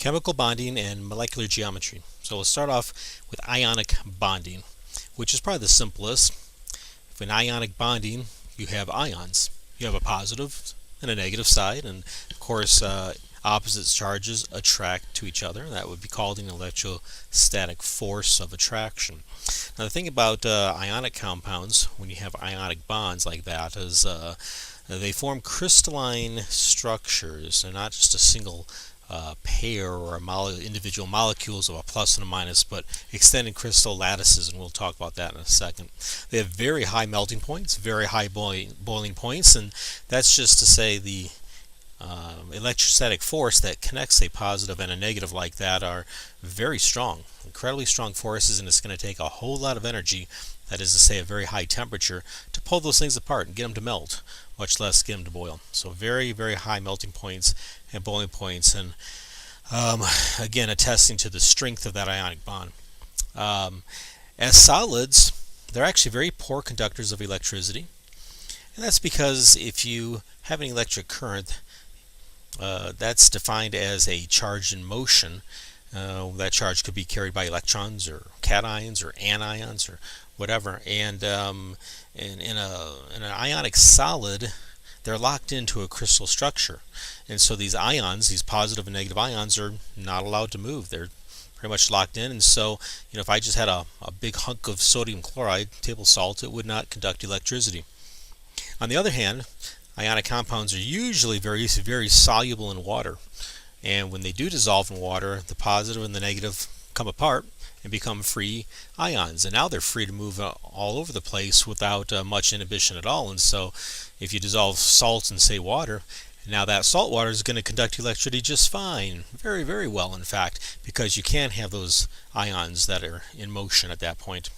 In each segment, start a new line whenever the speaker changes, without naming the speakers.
chemical bonding and molecular geometry. So let's start off with ionic bonding, which is probably the simplest. If in ionic bonding, you have ions. You have a positive and a negative side, and of course opposite charges attract to each other. That would be called an electrostatic force of attraction. Now the thing about ionic compounds, when you have ionic bonds like that, is they form crystalline structures. They're not just a single pair or individual molecules of a plus and a minus, but extended crystal lattices, and we'll talk about that in a second. They have very high melting points, very high boiling points, and that's just to say the electrostatic force that connects a positive and a negative like that are very strong, incredibly strong forces, and it's going to take a whole lot of energy, that is to say a very high temperature, to pull those things apart and get them to melt, much less get them to boil. So very, very high melting points and boiling points, and again attesting to the strength of that ionic bond. As solids, they're actually very poor conductors of electricity, and that's because if you have an electric current, that's defined as a charge in motion. That charge could be carried by electrons or cations or anions or whatever, and in an ionic solid, they're locked into a crystal structure, and so these ions, these positive and negative ions, are not allowed to move. They're pretty much locked in, and so if I just had a big hunk of sodium chloride, table salt, it would not conduct electricity. On the other hand, ionic compounds are usually very, very soluble in water, and when they do dissolve in water, the positive and the negative come apart and become free ions, and now they're free to move all over the place without much inhibition at all. And so if you dissolve salt in, say, water, now that salt water is going to conduct electricity just fine, very, very well, in fact, because you can't have those ions that are in motion at that point.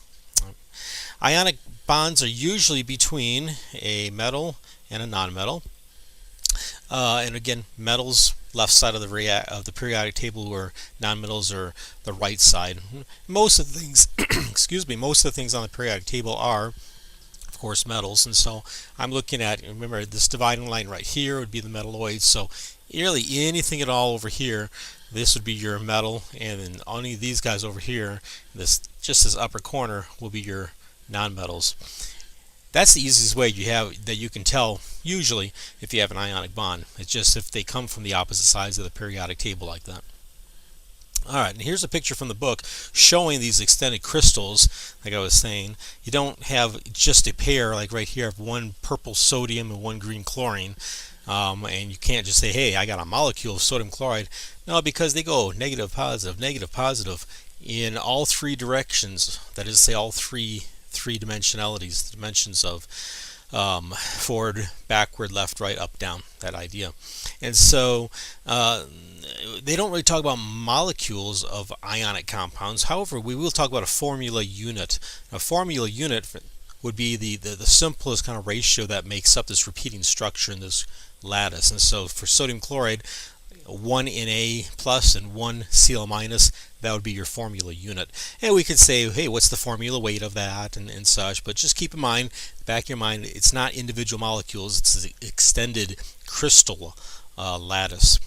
Ionic bonds are usually between a metal and a nonmetal, and again, metals left side of the periodic table, where nonmetals are the right side. Most of the things, excuse me, most of the things on the periodic table are, of course, metals, and so I'm looking at, remember, this dividing line right here would be the metalloids. So really anything at all over here, this would be your metal, and then only these guys over here, this upper corner, will be your nonmetals. That's the easiest way you can tell usually if you have an ionic bond. It's just if they come from the opposite sides of the periodic table like that. Alright, and here's a picture from the book showing these extended crystals. Like I was saying, you don't have just a pair like right here of one purple sodium and one green chlorine, and you can't just say, hey, I got a molecule of sodium chloride. No, because they go negative, positive in all three directions. That is to say, all three dimensionalities, the dimensions of forward, backward, left, right, up, down, that idea. And so they don't really talk about molecules of ionic compounds. However, we will talk about a formula unit. A formula unit would be the simplest kind of ratio that makes up this repeating structure in this lattice. And so for sodium chloride, 1 Na plus and 1 Cl minus, that would be your formula unit. And we could say, hey, what's the formula weight of that and such, but just keep in mind, back of your mind, it's not individual molecules, it's the extended crystal lattice.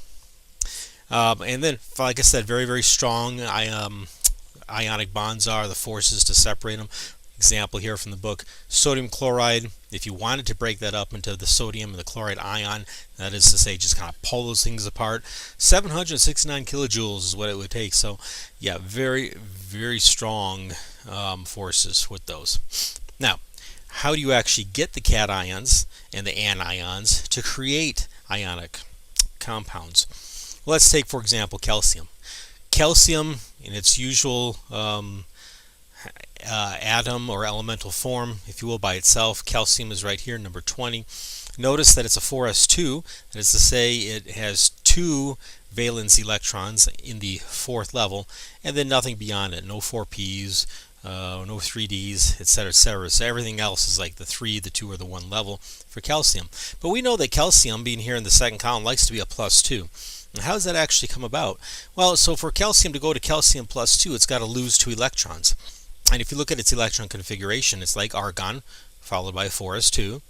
And then, like I said, very, very strong ionic bonds are the forces to separate them. Example here from the book, sodium chloride, if you wanted to break that up into the sodium and the chloride ion, that is to say just kind of pull those things apart, 769 kilojoules is what it would take. So yeah, very, very strong forces with those. Now, how do you actually get the cations and the anions to create ionic compounds? Well, let's take, for example, calcium. Calcium in its usual atom or elemental form, if you will, by itself. Calcium is right here, number 20. Notice that it's a 4s2. That is to say, it has 2 valence electrons in the 4th level, and then nothing beyond it. No 4p's, no 3d's, etc., etc. So everything else is like the 3, the 2, or the 1 level for calcium. But we know that calcium, being here in the second column, likes to be a +2. And how does that actually come about? Well, so for calcium to go to calcium +2, it's got to lose 2 electrons. And if you look at its electron configuration, it's like argon, followed by 4s2.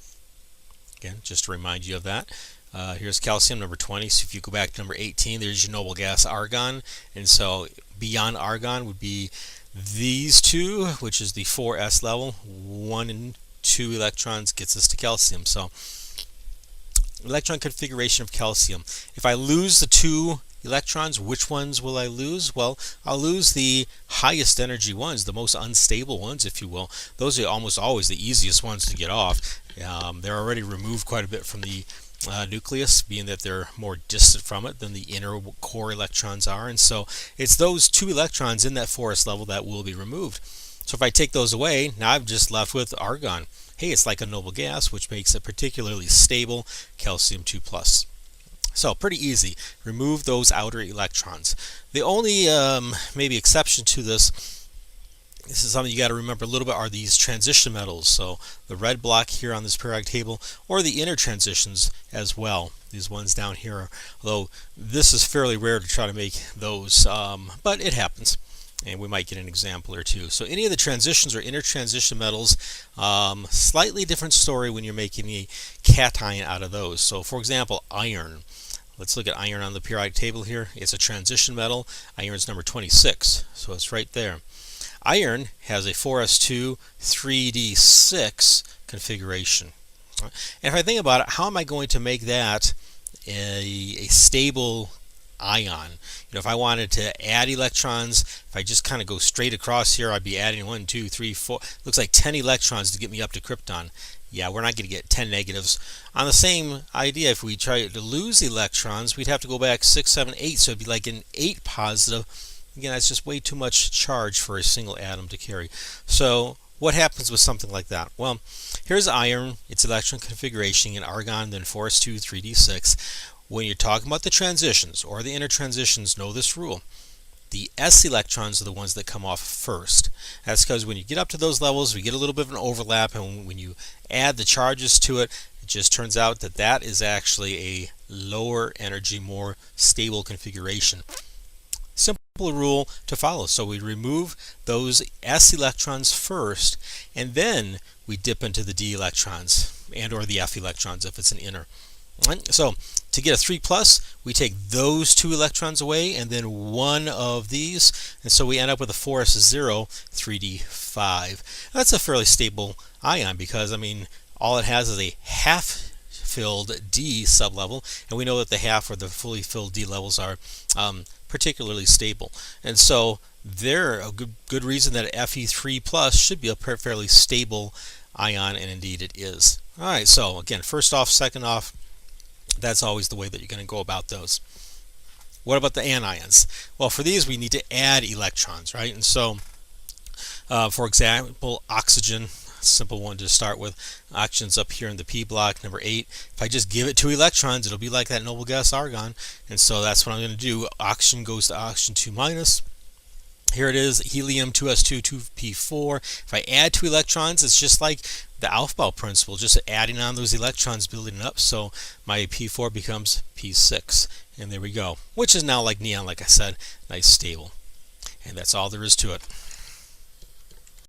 Again, just to remind you of that. Here's calcium, number 20. So if you go back to number 18, there's your noble gas argon. And so beyond argon would be these two, which is the 4s level. 1 and 2 electrons gets us to calcium. So electron configuration of calcium. If I lose the 2 electrons, which ones will I lose? Well, I'll lose the highest energy ones, the most unstable ones, if you will. Those are almost always the easiest ones to get off. They're already removed quite a bit from the nucleus, being that they're more distant from it than the inner core electrons are. And so it's those 2 electrons in that 4s level that will be removed. So if I take those away, now I'm just left with argon. Hey, it's like a noble gas, which makes it particularly stable, calcium 2+. So pretty easy. Remove those outer electrons. The only maybe exception to this is something you got to remember a little bit, are these transition metals. So the red block here on this periodic table, or the inner transitions as well. These ones down here, although this is fairly rare to try to make those, but it happens. And we might get an example or two. So any of the transitions or inner transition metals, slightly different story when you're making a cation out of those. So for example, iron. Let's look at iron on the periodic table here. It's a transition metal. Iron's number 26, so it's right there. Iron has a 4s2 3d6 configuration. And if I think about it, how am I going to make that a stable ion? If I wanted to add electrons, if I just kind of go straight across here, I'd be adding 1, 2, 3, 4. Looks like 10 electrons to get me up to krypton. Yeah, we're not going to get 10 negatives. On the same idea, if we try to lose electrons, we'd have to go back 6, 7, 8. So it'd be like an 8 positive. Again, that's just way too much charge for a single atom to carry. So what happens with something like that? Well, here's iron, its electron configuration in argon, then 4s2, 3d6. When you're talking about the transitions or the inner transitions, know this rule. The s electrons are the ones that come off first. That's because when you get up to those levels, we get a little bit of an overlap, and when you add the charges to it, it just turns out that that is actually a lower energy, more stable configuration. Simple rule to follow. So we remove those s electrons first, and then we dip into the d electrons and or the f electrons if it's an inner. Right? So to get a 3+, we take those 2 electrons away and then one of these, and so we end up with a 4s0 3d5. That's a fairly stable ion because, I mean, all it has is a half-filled d sublevel, and we know that the half or the fully filled d levels are particularly stable. And so they're a good reason that Fe3+ should be a fairly stable ion, and indeed it is. All right, so again, first off, second off, that's always the way that you're going to go about those. What about the anions? Well, for these we need to add electrons, right? And so, for example, oxygen, simple one to start with. Oxygen's up here in the P block, number 8. If I just give it 2 electrons, it'll be like that noble gas argon. And so that's what I'm going to do. Oxygen goes to oxygen 2-. Here it is, helium 2s2 2p4. If I add 2 electrons, it's just like the Aufbau principle, just adding on those electrons, building it up. So my p4 becomes p6, and there we go. Which is now like neon, like I said, nice stable. And that's all there is to it.